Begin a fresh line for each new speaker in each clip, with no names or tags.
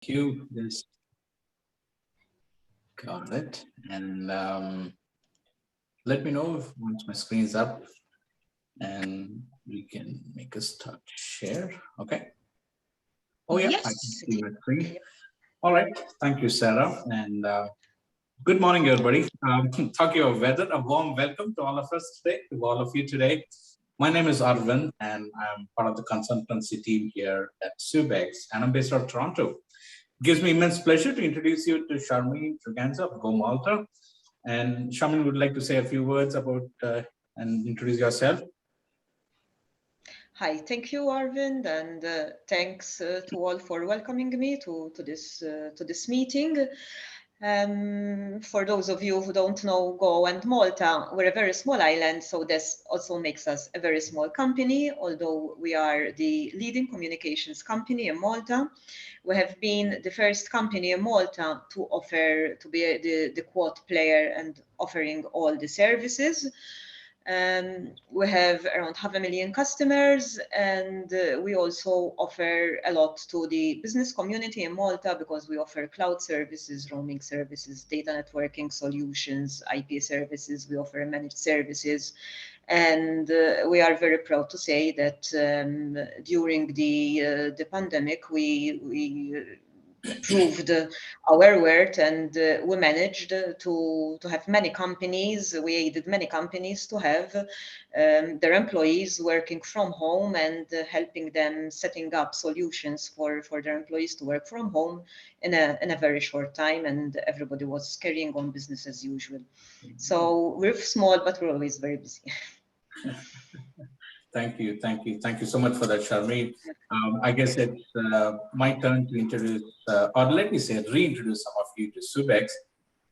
You just got it. And let me know if once my screen is up and we can make a start share. Okay. Oh, yeah, I can
Yes.
see my screen. All right. Thank you, Sarah. And good morning, everybody. Talking of weather, a warm welcome to all of us today, to all of you today. My name is Arvind, and I'm part of the consultancy team here at Subex, and I'm based out of Toronto. It gives me immense pleasure to introduce you to Charmaine Triganza of GO Malta. And Charmaine would like to say a few words about and introduce yourself.
Hi, thank you, Arvind, and thanks to all for welcoming me to this meeting. For those of you who don't know, Go and Malta, we're a very small island, so this also makes us a very small company, although we are the leading communications company in Malta. We have been the first company in Malta to be the quad player and offering all the services. We have around 500,000 customers, and we also offer a lot to the business community in Malta because we offer cloud services, roaming services, data networking solutions, IP services. We offer managed services. And we are very proud to say that during the pandemic, we proved our worth, and we managed to have many companies. We aided many companies to have their employees working from home and helping them setting up solutions for their employees to work from home in a very short time, and everybody was carrying on business as usual. So we're small, but we're always very busy.
Thank you so much for that, Charmaine. I guess it's my turn to introduce, or let me say, reintroduce some of you to Subex.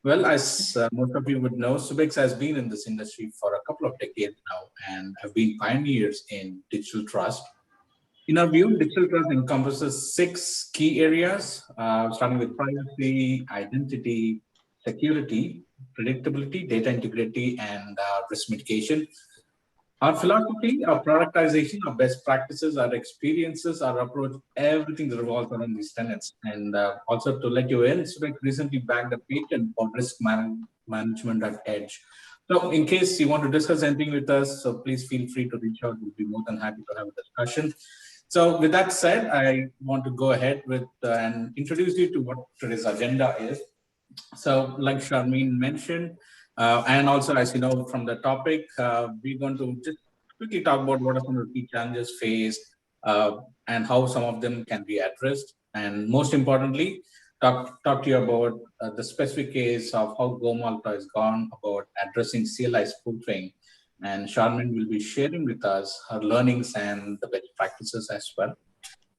Well, as most of you would know, Subex has been in this industry for a couple of decades now and have been pioneers in digital trust. In our view, digital trust encompasses six key areas, starting with privacy, identity, security, predictability, data integrity, and risk mitigation. Our philosophy, our productization, our best practices, our experiences, our approach, everything revolves around these tenets. And also to let you in, Subex recently bagged a patent for management at Edge. So in case you want to discuss anything with us, so please feel free to reach out. We'll be more than happy to have a discussion. So with that said, I want to go ahead with and introduce you to what today's agenda is. So like Charmaine mentioned, and also as you know from the topic, we're going to just quickly talk about what are some of the key challenges faced and how some of them can be addressed. And most importantly, talk to you about the specific case of how Go Malta has gone about addressing CLI spoofing. And Charmaine will be sharing with us her learnings and the best practices as well.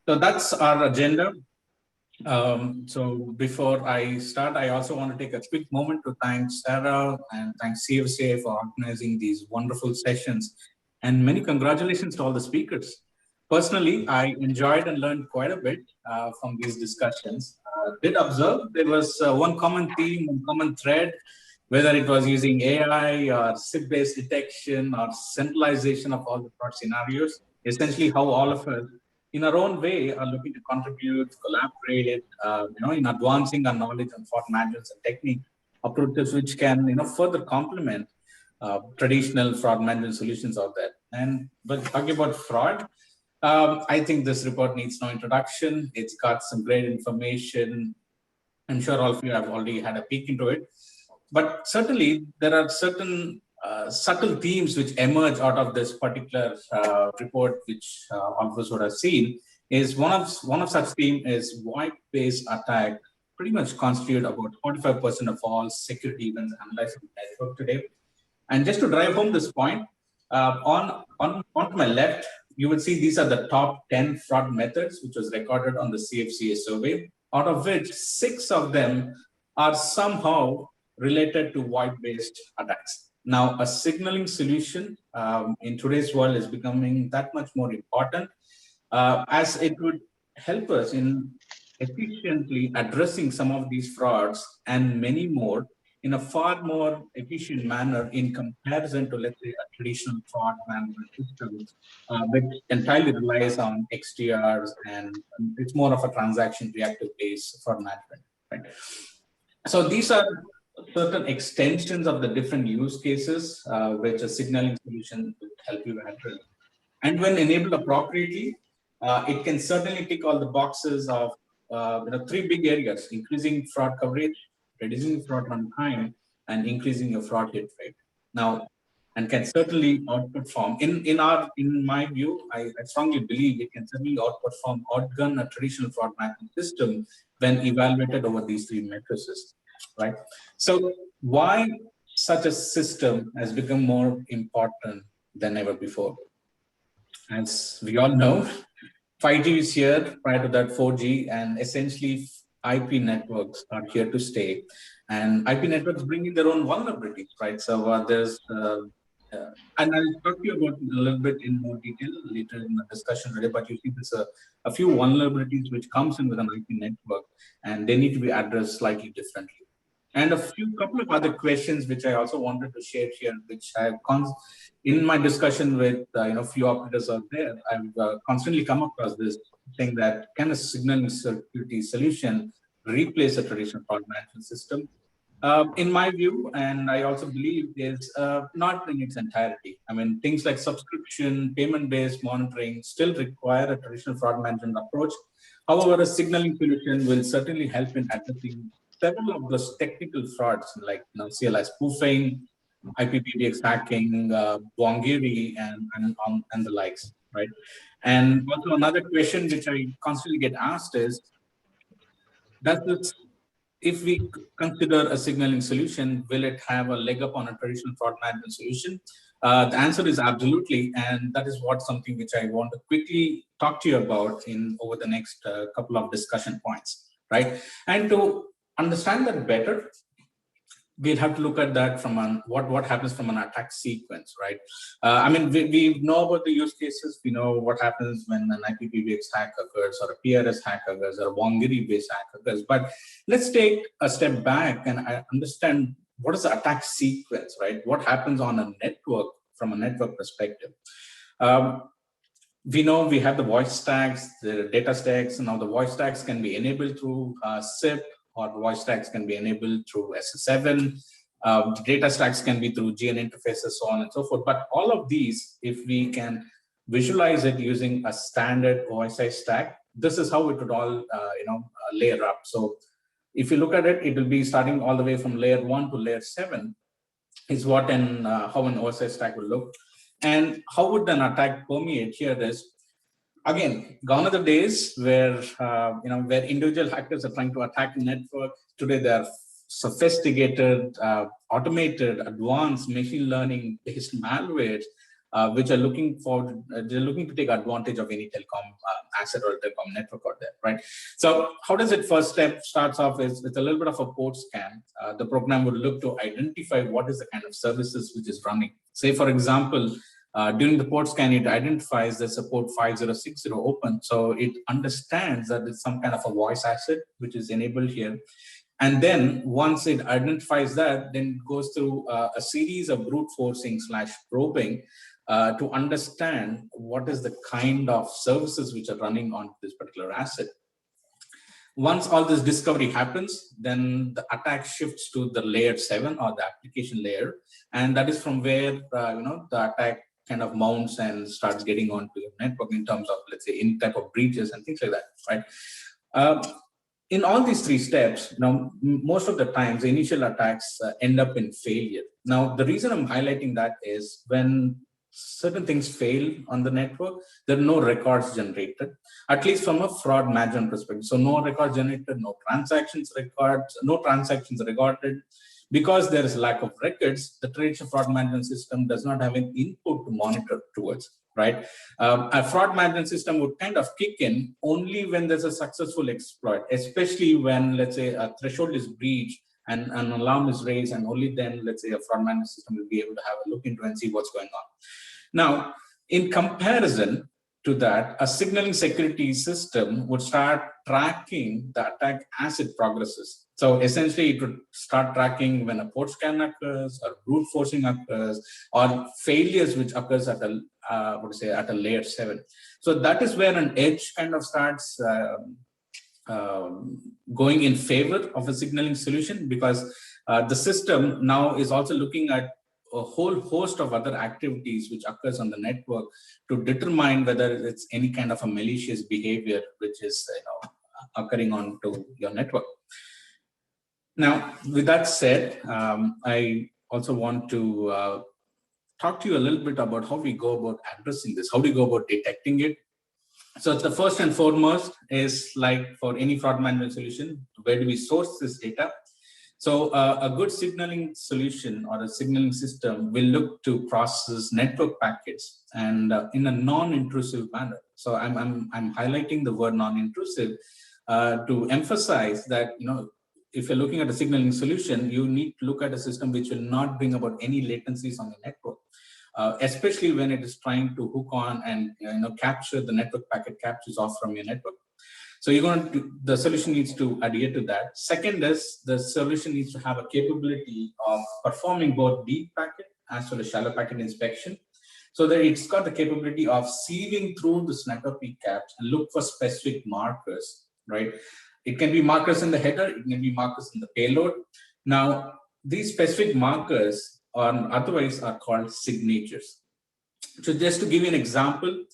So that's our agenda. So before I start, I also want to take a quick moment to thank Sarah and thank CFCA for organizing these wonderful sessions. And many congratulations to all the speakers. Personally, I enjoyed and learned quite a bit from these discussions. Did observe there was one common theme, one common thread, whether it was using AI or SIP-based detection or centralization of all the fraud scenarios, essentially how all of us in our own way are looking to contribute, collaborate, in advancing our knowledge on fraud management and technique approaches, which can, further complement traditional fraud management solutions out there. And but talking about fraud, I think this report needs no introduction. It's got some great information. I'm sure all of you have already had a peek into it. But certainly, there are certain subtle themes which emerge out of this particular report, which all of us would have seen. Is one of such theme is void-based attack pretty much constitute about 45% of all security events analyzed in the network today. And just to drive home this point, on to my left, you would see these are the top 10 fraud methods which was recorded on the CFCA survey, out of which 6 of them are somehow related to void-based attacks. Now, a signaling solution in today's world is becoming that much more important as it would help us in efficiently addressing some of these frauds and many more in a far more efficient manner in comparison to, let's say, a traditional fraud management system, which entirely relies on XDRs, and it's more of a transaction reactive based fraud management, right? So these are certain extensions of the different use cases which a signaling solution will help you address. And when enabled appropriately, it can certainly tick all the boxes of three big areas: increasing fraud coverage, reducing fraud runtime, and increasing your fraud hit rate. Now, and can certainly outperform. In my view, I strongly believe it can certainly outperform, outgun a traditional fraud management system when evaluated over these three matrices, right? So why such a system has become more important than ever before? As we all know, 5G is here, prior to that 4G, and essentially IP networks are here to stay. And IP networks bring in their own vulnerabilities, right? So and I'll talk to you about it a little bit in more detail later in the discussion today, but you see there's a few vulnerabilities which comes in with an IP network, and they need to be addressed slightly differently. And a couple of other questions which I also wanted to share here, which I've in my discussion with few operators out there, I've constantly come across this thing that can a signaling security solution replace a traditional fraud management system? In my view, and I also believe, is not in its entirety. I mean, things like subscription, payment-based monitoring still require a traditional fraud management approach. However, a signaling solution will certainly help in addressing several of those technical frauds like CLI spoofing, IPPBX hacking, Wangiri, and the likes, right? And also another question which I constantly get asked is, if we consider a signaling solution, will it have a leg up on a traditional fraud management solution? The answer is absolutely, and that is something which I want to quickly talk to you about over the next couple of discussion points, right? And to understand that better, we'll have to look at that from what happens from an attack sequence, right? I mean, we know about the use cases. We know what happens when an IPPBX hack occurs, or a PRS hack occurs, or a Wangiri-based hack occurs. But let's take a step back and understand what is the attack sequence, right? What happens on a network from a network perspective? We know we have the voice stacks, the data stacks, and now the voice stacks can be enabled through SIP, or voice stacks can be enabled through SS7. Data stacks can be through GN interfaces, so on and so forth. But all of these, if we can visualize it using a standard OSI stack, this is how it would all layer up. So if you look at it, it will be starting all the way from layer 1 to layer 7 is how an OSI stack will look. And how would an attack permeate here is, again, gone are the days where where individual hackers are trying to attack a network. Today, they are sophisticated, automated, advanced machine learning based malwares, which are looking to take advantage of any telecom asset or telecom network out there, right? So, how does it starts off is with a little bit of a port scan. The program would look to identify what is the kind of services which is running. Say, for example, during the port scan, it identifies there's a port 5060 open. So it understands that it's some kind of a voice asset which is enabled here. And then once it identifies that, then it goes through a series of brute forcing / probing to understand what is the kind of services which are running on this particular asset. Once all this discovery happens, then the attack shifts to the layer 7 or the application layer. And that is from where, the attack kind of mounts and starts getting onto your network in terms of, let's say, any type of breaches and things like that, right? In all these three steps, most of the times, the initial attacks end up in failure. Now, the reason I'm highlighting that is when certain things fail on the network, there are no records generated, at least from a fraud management perspective. So no records generated, no transactions recorded. Because there is lack of records, the traditional fraud management system does not have an input to monitor towards, right? A fraud management system would kind of kick in only when there's a successful exploit, especially when, let's say, a threshold is breached and an alarm is raised, and only then, let's say, a fraud management system will be able to have a look into and see what's going on. Now, in comparison to that, a signaling security system would start tracking the attack as it progresses. So essentially, it would start tracking when a port scan occurs, or brute forcing occurs, or failures which occurs at a at a layer 7. So that is where an edge kind of starts going in favor of a signaling solution, because the system now is also looking at a whole host of other activities which occurs on the network to determine whether it's any kind of a malicious behavior which is occurring onto your network. Now, with that said, I also want to talk to you a little bit about how we go about addressing this. How do we go about detecting it? So the first and foremost is, like for any fraud management solution, where do we source this data? So a good signaling solution or a signaling system will look to process network packets and in a non-intrusive manner. So I'm highlighting the word non-intrusive to emphasize that, if you're looking at a signaling solution, you need to look at a system which will not bring about any latencies on the network. Especially when it is trying to hook on and capture the network packet captures off from your network. So the solution needs to adhere to that. Second is, the solution needs to have a capability of performing both deep packet as well as shallow packet inspection, so that it's got the capability of sieving through this network caps and look for specific markers, right? It can be markers in the header, it can be markers in the payload. Now, these specific markers otherwise are called signatures. So just to give you an example,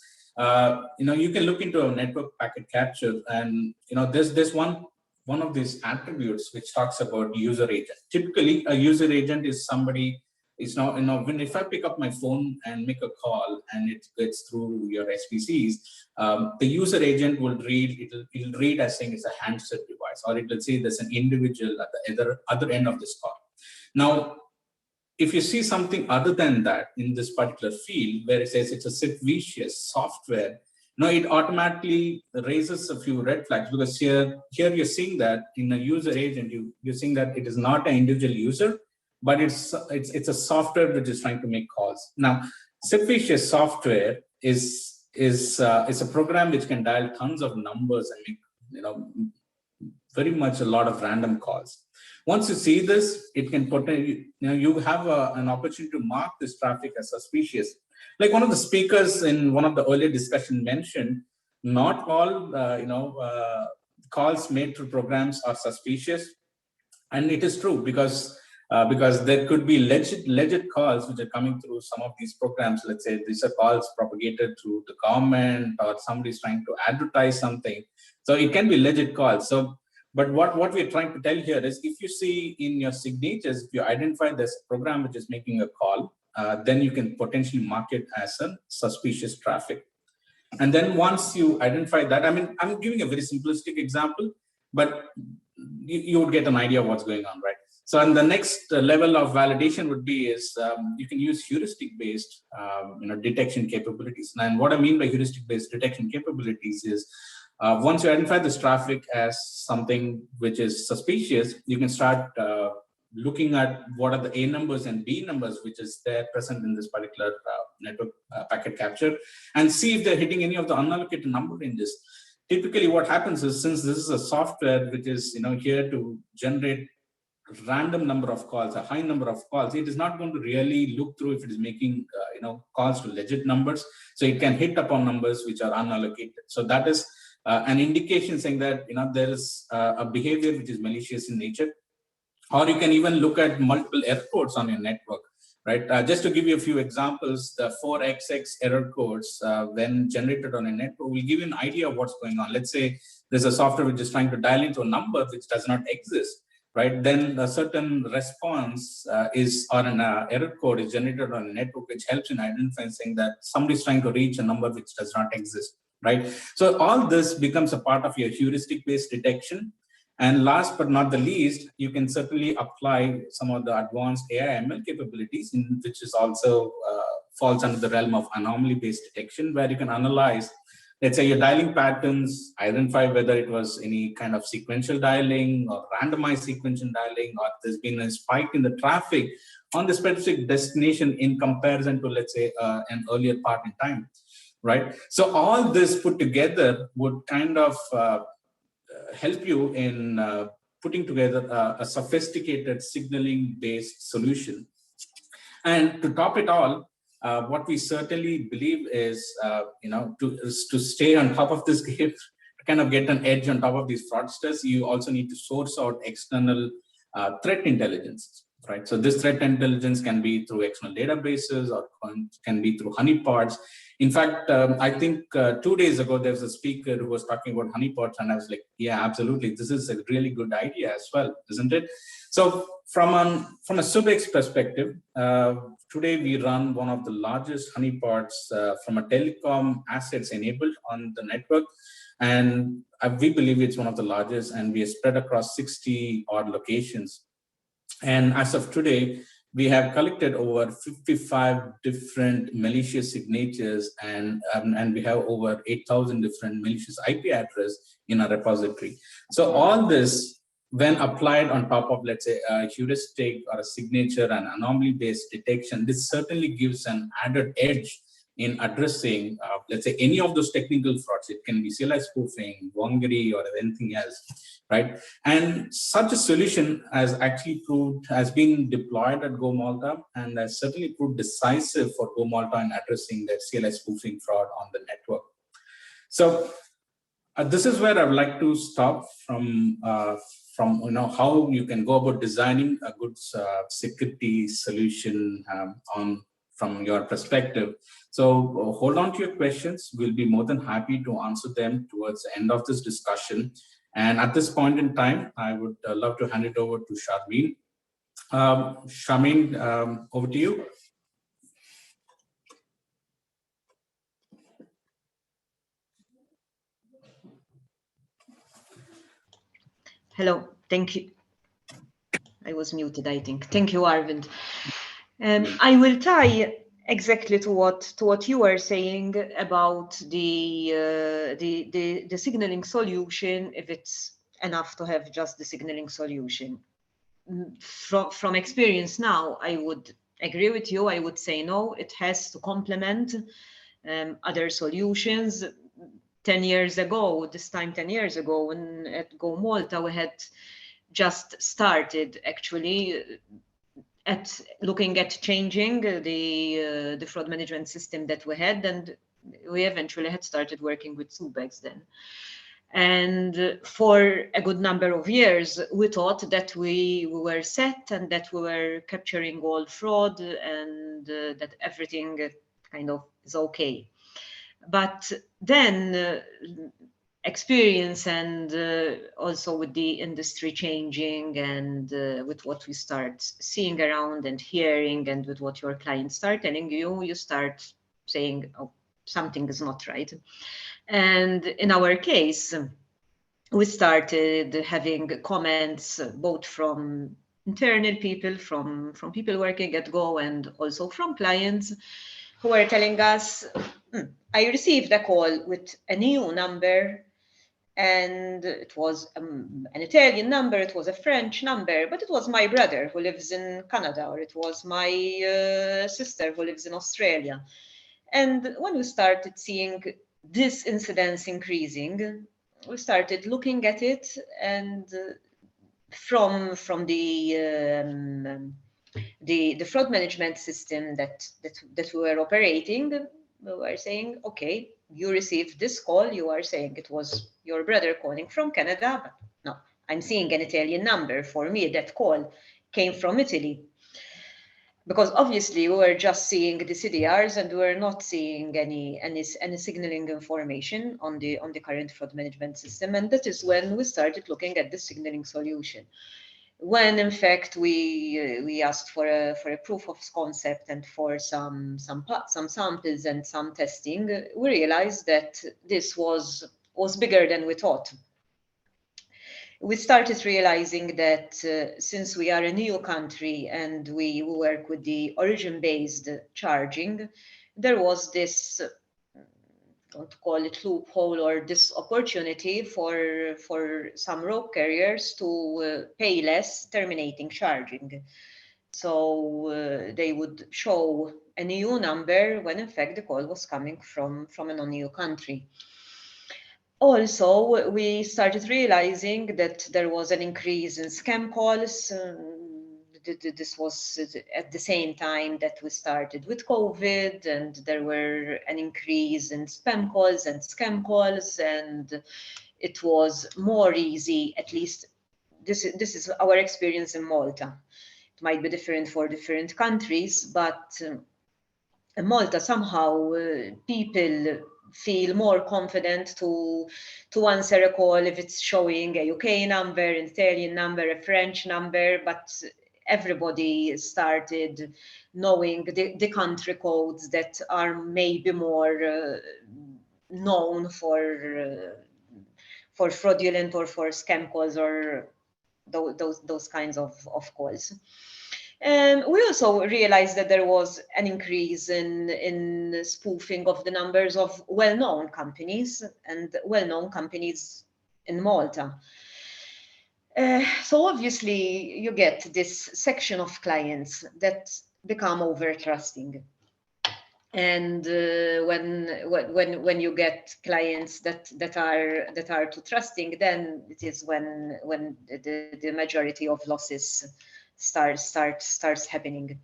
you can look into a network packet capture, and there's one of these attributes which talks about user agent. Typically, a user agent is somebody if I pick up my phone and make a call and it gets through your SPCs, the user agent will it'll read as saying it's a handset device, or it will say there's an individual at the other end of this call. Now, if you see something other than that in this particular field, where it says it's a suspicious software, it automatically raises a few red flags, because here you're seeing that in a user agent, you're seeing that it is not an individual user, but it's a software which is trying to make calls. Now, suspicious software is a program which can dial tons of numbers and make very much a lot of random calls. Once you see this, it can potentially, you have an opportunity to mark this traffic as suspicious. Like one of the speakers in one of the earlier discussion mentioned, not all calls made through programs are suspicious, and it is true, because there could be legit calls which are coming through some of these programs. Let's say these are calls propagated through the government, or somebody's trying to advertise something. So it can be legit calls. So, but what we're trying to tell here is, if you see in your signatures, if you identify this program which is making a call, then you can potentially mark it as a suspicious traffic. And then once you identify that, I'm giving a very simplistic example, but you would get an idea of what's going on, right? So, and the next level of validation would be you can use heuristic-based detection capabilities. And what I mean by heuristic-based detection capabilities is, once you identify this traffic as something which is suspicious, you can start looking at what are the A numbers and B numbers which is there present in this particular network packet capture, and see if they're hitting any of the unallocated number ranges. Typically, what happens is, since this is a software which is here to generate random number of calls, a high number of calls, it is not going to really look through if it is making calls to legit numbers. So it can hit upon numbers which are unallocated. So that is an indication saying that there is a behavior which is malicious in nature. Or you can even look at multiple error codes on your network, right? Just to give you a few examples, the 4XX error codes, when generated on a network, will give you an idea of what's going on. Let's say there's a software which is trying to dial into a number which does not exist, right? Then a certain response or an error code is generated on a network, which helps in identifying saying that somebody's trying to reach a number which does not exist, right? So all this becomes a part of your heuristic-based detection. And last but not the least, you can certainly apply some of the advanced AI/ML capabilities, which is also falls under the realm of anomaly-based detection, where you can analyze, let's say, your dialing patterns, identify whether it was any kind of sequential dialing or randomized sequential dialing, or there's been a spike in the traffic on the specific destination in comparison to, let's say, an earlier part in time, right? So all this put together would kind of help you in putting together a sophisticated signaling-based solution. And to top it all, what we certainly believe is, to stay on top of this game, to kind of get an edge on top of these fraudsters, you also need to source out external threat intelligence, right? So this threat intelligence can be through external databases or can be through honeypots. In fact, I think 2 days ago, there was a speaker who was talking about honeypots, and I was like, yeah, absolutely. This is a really good idea as well, isn't it? So from a Subex perspective, today we run one of the largest honeypots from a telecom assets enabled on the network. And we believe it's one of the largest, and we are spread across 60 odd locations. And as of today, we have collected over 55 different malicious signatures, and we have over 8,000 different malicious IP addresses in our repository. So all this, when applied on top of, let's say, a heuristic or a signature and anomaly-based detection, this certainly gives an added edge in addressing, let's say, any of those technical frauds. It can be CLI spoofing, wongery, or anything else, right? And such a solution has been deployed at Go Malta, and has certainly proved decisive for Go Malta in addressing the CLI spoofing fraud on the network. So this is where I would like to stop from how you can go about designing a good security solution from your perspective. So hold on to your questions. We'll be more than happy to answer them towards the end of this discussion. And at this point in time, I would love to hand it over to Charmaine. Charmaine, over to you.
Hello, thank you. I was muted, I think. Thank you, Arvind. I will tie exactly to what you were saying about the signaling solution, if it's enough to have just the signaling solution. From experience now, I would agree with you. I would say no, it has to complement other solutions. 10 years ago, this time 10 years ago, when at Go Malta, we had just started actually at looking at changing the fraud management system that we had, and we eventually had started working with Subex then. And for a good number of years, we thought that we were set and that we were capturing all fraud and that everything kind of is okay. But then experience and also with the industry changing and with what we start seeing around and hearing and with what your clients start telling you, you start saying, oh, something is not right. And in our case, we started having comments both from internal people, from people working at Go, and also from clients who were telling us, I received a call with a new number, and it was an Italian number, it was a French number, but it was my brother who lives in Canada, or it was my sister who lives in Australia. And when we started seeing this incidence increasing, we started looking at it, and from the fraud management system that we were operating, we were saying, okay, you received this call, you are saying it was your brother calling from Canada, but no, I'm seeing an Italian number. For me, that call came from Italy. Because obviously we were just seeing the CDRs and we were not seeing any signaling information on the current fraud management system. And that is when we started looking at the signaling solution. When in fact we asked for a proof of concept and for some samples and some testing, we realized that this was bigger than we thought. We started realizing that since we are a new country and we work with the origin-based charging, there was this, don't call it loophole, or this opportunity for some rogue carriers to pay less terminating charging. So they would show an EU number when in fact the call was coming from a non-EU country. Also, we started realizing that there was an increase in scam calls. This was at the same time that we started with COVID, and there were an increase in spam calls and scam calls, and it was more easy, at least this is our experience in Malta. It might be different for different countries, but in Malta somehow people feel more confident to answer a call if it's showing a UK number, an Italian number, a French number, but everybody started knowing the country codes that are maybe more known for fraudulent or for scam calls or those kinds of calls. We also realized that there was an increase in spoofing of the numbers of well-known companies and well-known companies in Malta. So obviously you get this section of clients that become over-trusting. And when you get clients that are too trusting, then it is when the majority of losses starts happening.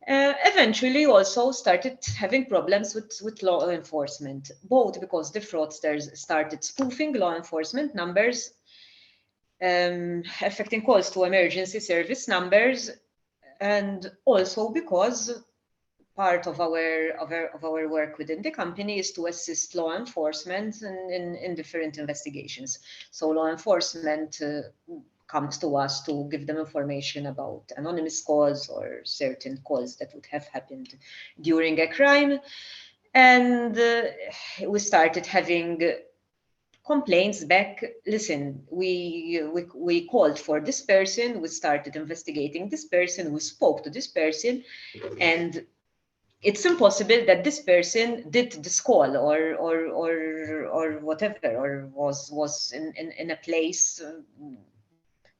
Eventually also started having problems with law enforcement, both because the fraudsters started spoofing law enforcement numbers, affecting calls to emergency service numbers, and also because part of our work within the company is to assist law enforcement in different investigations. So law enforcement comes to us to give them information about anonymous calls or certain calls that would have happened during a crime. And we started having complaints back. Listen, we called for this person, we started investigating this person, we spoke to this person, and it's impossible that this person did this call or whatever, or was in a place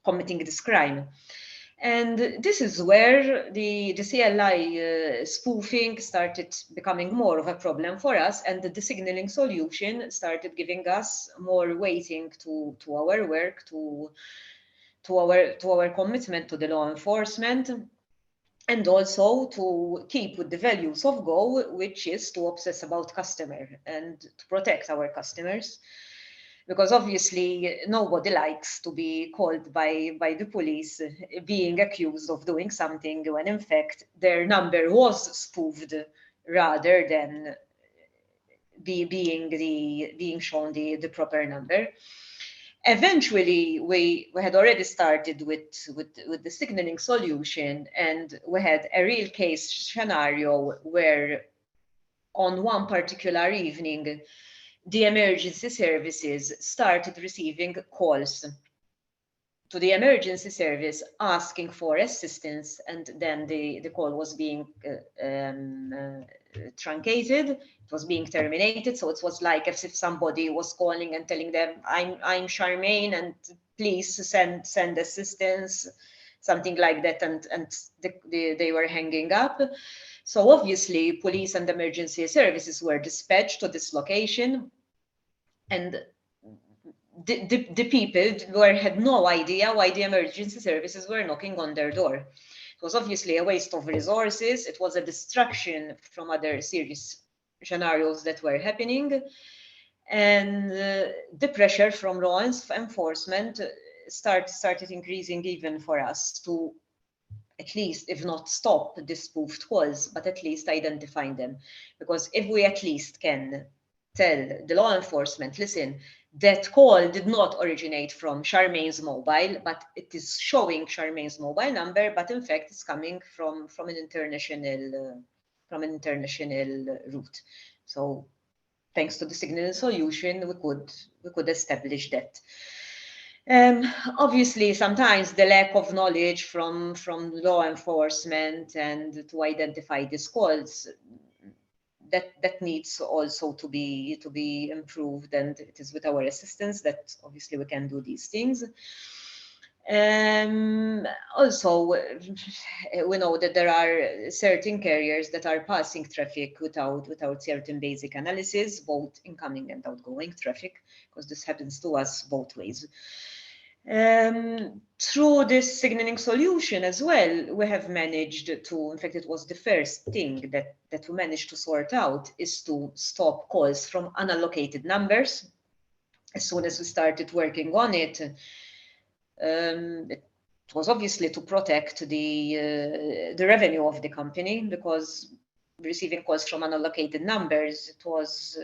committing this crime. And this is where the CLI spoofing started becoming more of a problem for us, and the signaling solution started giving us more weighting to our work, to our commitment to the law enforcement, and also to keep with the values of Go, which is to obsess about customer and to protect our customers. Because obviously nobody likes to be called by the police being accused of doing something when in fact their number was spoofed rather than being shown the proper number. Eventually, we had already started with the signaling solution, and we had a real case scenario where on one particular evening, the emergency services started receiving calls to the emergency service asking for assistance, and then the call was being truncated, it was being terminated. So it was like as if somebody was calling and telling them, I'm Charmaine and please send assistance, something like that, and they were hanging up. So obviously police and emergency services were dispatched to this location, and the people had no idea why the emergency services were knocking on their door. It was obviously a waste of resources. It was a distraction from other serious scenarios that were happening. And the pressure from law enforcement started increasing even for us to at least, if not stop the spoofed calls, but at least identify them. Because if we at least can tell the law enforcement, listen, that call did not originate from Charmaine's mobile, but it is showing Charmaine's mobile number, but in fact it's coming from an international route. So thanks to the signal solution, we could establish that. Obviously, sometimes the lack of knowledge from law enforcement and to identify these calls, that needs also to be improved, and it is with our assistance that obviously we can do these things. Also, we know that there are certain carriers that are passing traffic without certain basic analysis, both incoming and outgoing traffic, because this happens to us both ways. Through this signaling solution as well, we have managed to, in fact, it was the first thing that we managed to sort out, is to stop calls from unallocated numbers. As soon as we started working on it, it was obviously to protect the revenue of the company, because receiving calls from unallocated numbers, it was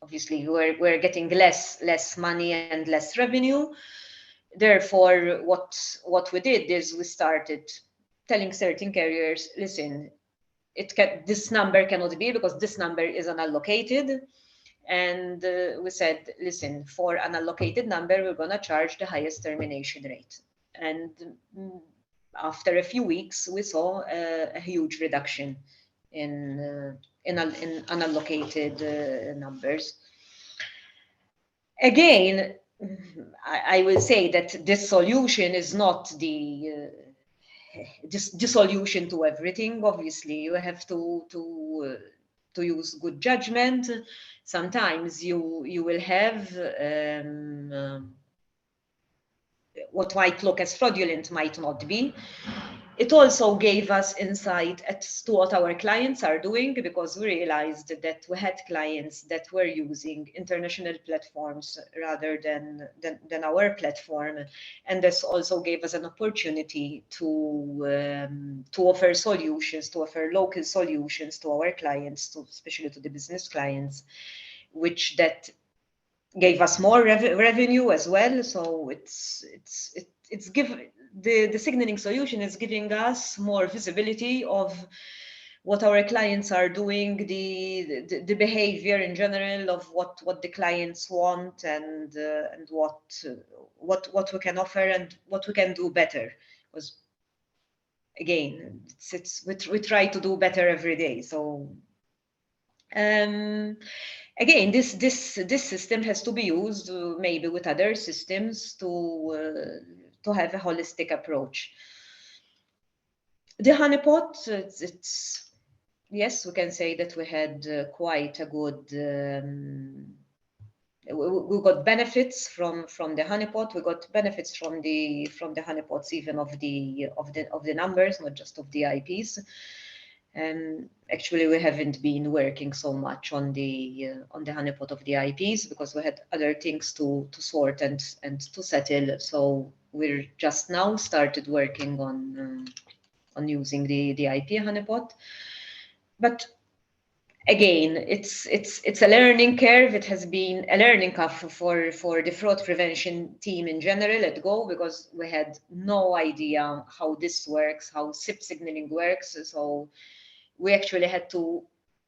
obviously we're getting less money and less revenue. Therefore, what we did is we started telling certain carriers, listen, this number cannot be, because this number is unallocated. And we said, listen, for an allocated number, we're going to charge the highest termination rate. And after a few weeks, we saw a huge reduction in unallocated numbers. Again, I will say that this solution is not the solution to everything. Obviously, you have to use good judgment. Sometimes you will have what might look as fraudulent might not be. It also gave us insight as to what our clients are doing, because we realized that we had clients that were using international platforms rather than our platform. And this also gave us an opportunity to offer solutions, to offer local solutions to our clients, especially to the business clients, which that gave us more revenue as well. So the signaling solution is giving us more visibility of what our clients are doing, the behavior in general of what the clients want, and what we can offer and what we can do better. Because again, we try to do better every day. So again, this system has to be used maybe with other systems to have a holistic approach. The honeypot, it's yes, we can say that we had quite a good. We got benefits from the honeypot. We got benefits from the honeypots, even of the numbers, not just of the IPs. Actually, we haven't been working so much on the honeypot of the IPs, because we had other things to sort and to settle. So we're just now started working on using the IP honeypot. But again, it's a learning curve. It has been a learning curve for the fraud prevention team in general at Go, because we had no idea how this works, how SIP signaling works. So we actually had to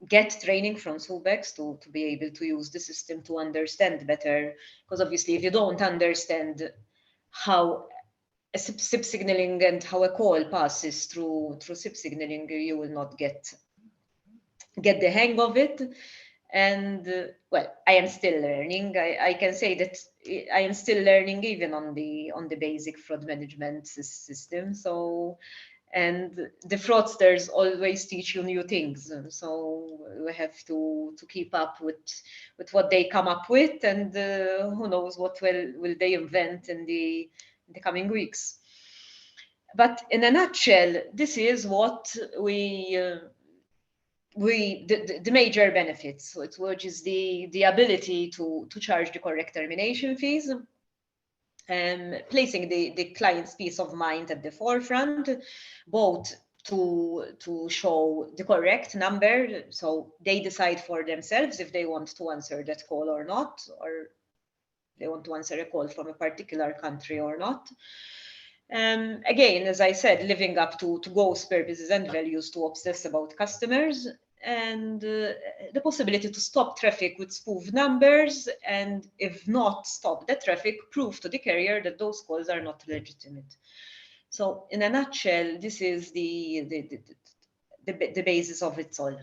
get training from Subex to be able to use the system to understand better. Because obviously, if you don't understand how a SIP signaling and how a call passes through SIP signaling, you will not get the hang of it. And well, I am still learning. I can say that I am still learning even on the basic fraud management system. So, and the fraudsters always teach you new things. So we have to keep up with what they come up with, and who knows what will they invent in the coming weeks. But in a nutshell, this is what the major benefits, which is the ability to charge the correct termination fees, placing the client's peace of mind at the forefront, both to show the correct number, so they decide for themselves if they want to answer that call or not, or they want to answer a call from a particular country or not. Again, as I said, living up to Go's purposes and values, to obsess about customers, and the possibility to stop traffic with spoof numbers, and if not stop the traffic, prove to the carrier that those calls are not legitimate. So in a nutshell, this is the basis of it all.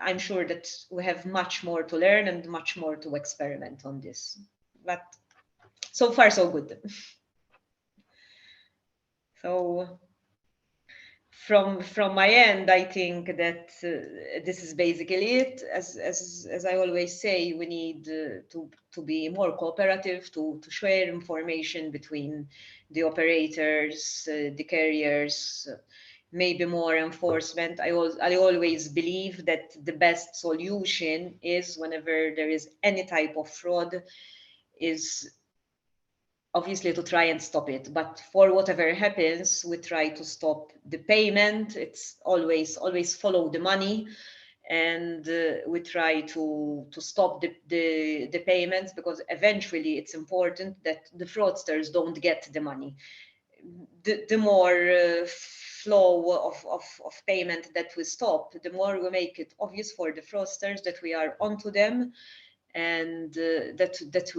I'm sure that we have much more to learn and much more to experiment on this, but so far so good. So from my end, I think that this is basically it. As I always say, we need to be more cooperative, to share information between the operators, the carriers, maybe more enforcement. I always believe that the best solution is whenever there is any type of fraud is obviously to try and stop it, but for whatever happens, we try to stop the payment. It's always follow the money, and we try to stop the payments, because eventually it's important that the fraudsters don't get the money. The more flow of payment that we stop, the more we make it obvious for the fraudsters that we are onto them, and that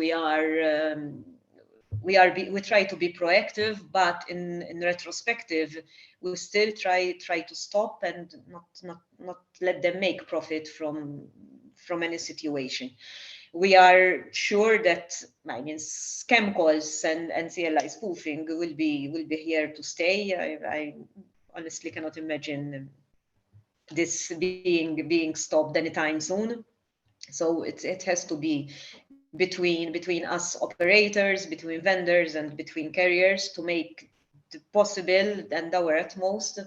we try to be proactive, but in retrospective, we still try to stop and not let them make profit from any situation. We are sure that, I mean, scam calls and CLI spoofing will be here to stay. I honestly cannot imagine this being stopped anytime soon. So it has to be between us operators, between vendors, and between carriers, to make the possible and our utmost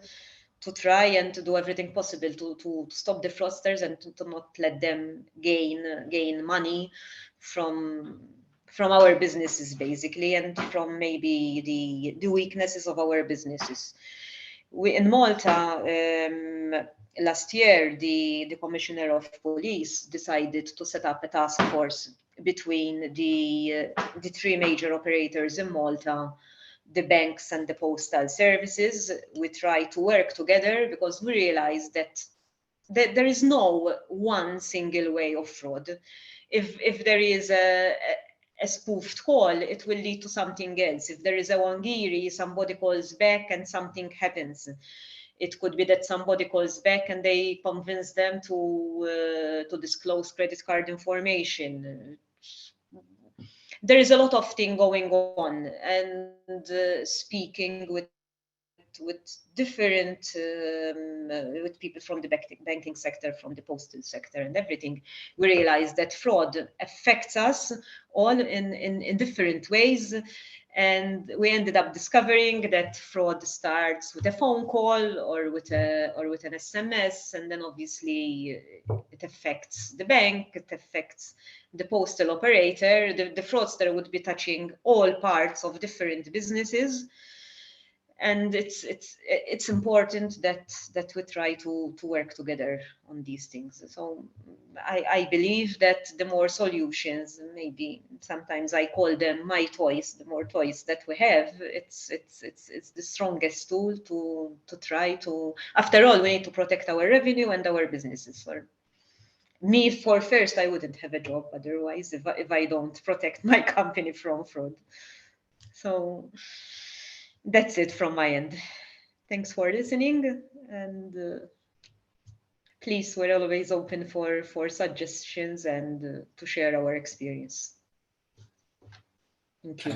to try and to do everything possible to stop the fraudsters and to not let them gain money from our businesses, basically, and from maybe the weaknesses of our businesses. We in Malta, last year, the Commissioner of Police decided to set up a task force between the three major operators in Malta, the banks and the postal services. We try to work together because we realize that there is no one single way of fraud. If there is a spoofed call, it will lead to something else. If there is a wangiri, somebody calls back and something happens. It could be that somebody calls back and they convince them to disclose credit card information. There is a lot of thing going on, and speaking with different with people from the banking sector, from the postal sector, and everything, we realize that fraud affects us all in different ways. And we ended up discovering that fraud starts with a phone call or with an SMS, and then obviously it affects the bank, it affects the postal operator. The fraudster would be touching all parts of different businesses. And it's important that we try to work together on these things. So I believe that the more solutions, maybe sometimes I call them my toys, the more toys that we have, it's the strongest tool to try to. After all, we need to protect our revenue and our businesses. For me, for first, I wouldn't have a job otherwise if I don't protect my company from fraud. So that's it from my end. Thanks for listening, and please, we're always open for suggestions and to share our experience. Thank you.